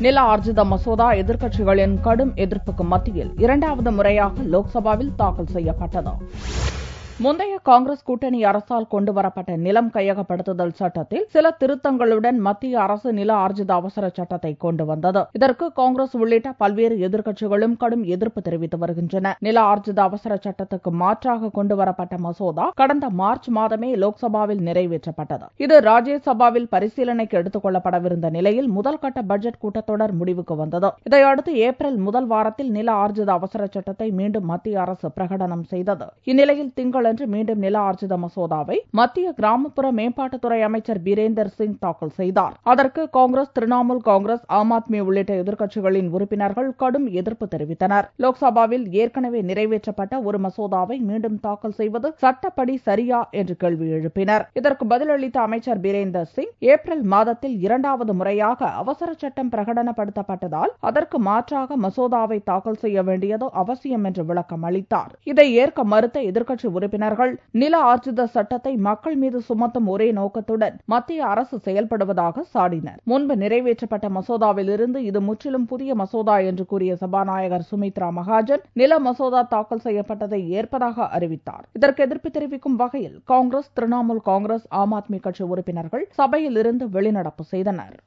நில ஆர்ஜித மசோதா எதிர்க்கட்சிகளின் கடும் எதிர்ப்புக்கு மத்தியில் இரண்டாவது முறையாக லோக்சபாவில் தாக்கல் செய்யப்பட்டது. முந்தைய காங்கிரஸ் கூட்டணி அரசால் கொண்டுவரப்பட்ட நிலம் கையகப்படுத்துதல் சட்டத்தில் சில திருத்தங்களுடன் மத்திய அரசு நில ஆர்ஜித அவசர சட்டத்தை கொண்டு வந்தது. இதற்கு காங்கிரஸ் உள்ளிட்ட பல்வேறு எதிர்க்கட்சிகளும் கடும் எதிர்ப்பு தெரிவித்து வருகின்றன. நில ஆர்ஜித அவசர சட்டத்துக்கு மாற்றாக கொண்டுவரப்பட்ட மசோதா கடந்த மார்ச் மாதமே லோக்சபாவில் நிறைவேற்றப்பட்டது. இது ராஜ்யசபாவில் பரிசீலனைக்கு எடுத்துக் கொள்ளப்படவிருந்த நிலையில் முதல் கட்ட பட்ஜெட் கூட்டத்தொடர் முடிவுக்கு வந்தது. இதையடுத்து ஏப்ரல் முதல் வாரத்தில் நில ஆர்ஜித அவசர சட்டத்தை மீண்டும் மத்திய அரசு பிரகடனம் செய்தது. இந்நிலையில் திங்களன்று மீண்டும் நில ஆர்ஜித மசோதாவை மத்திய கிராமப்புற மேம்பாட்டுத்துறை அமைச்சர் பீரேந்தர் சிங் தாக்கல் செய்தார். அதற்கு காங்கிரஸ், திரிணாமுல் காங்கிரஸ், ஆம் ஆத்மி உள்ளிட்ட எதிர்க்கட்சிகளின் உறுப்பினர்கள் கடும் எதிர்ப்பு தெரிவித்தனர். லோக்சபாவில் ஏற்கனவே நிறைவேற்றப்பட்ட ஒரு மசோதாவை மீண்டும் தாக்கல் செய்வது சட்டப்படி சரியா என்று கேள்வி எழுப்பினர். இதற்கு பதிலளித்த அமைச்சர் பீரேந்தர் சிங், ஏப்ரல் மாதத்தில் இரண்டாவது முறையாக அவசர சட்டம் பிரகடனப்படுத்தப்பட்டதால் அதற்கு மாற்றாக மசோதாவை தாக்கல் செய்ய வேண்டியது அவசியம் என்று விளக்கம் அளித்தார். இதை ஏற்க மறுத்த எதிர்க்கட்சி உறுப்பினர்கள் நில ஆர்ஜித சட்டத்தை மக்கள் மீது சுமத்தும் ஒரே நோக்கத்துடன் மத்திய அரசு செயல்படுவதாக சாடினர். முன்பு நிறைவேற்றப்பட்ட மசோதாவிலிருந்து இது முற்றிலும் புதிய மசோதா என்று கூறிய சபாநாயகர் சுமித்ரா மகாஜன் நில மசோதா தாக்கல் செய்யப்பட்டதை ஏற்பதாக அறிவித்தார். இதற்கு எதிர்ப்பு தெரிவிக்கும் வகையில் காங்கிரஸ், திரிணாமுல் காங்கிரஸ், ஆம் ஆத்மி கட்சி உறுப்பினர்கள் சபையில் இருந்து வெளிநடப்பு செய்தனர்.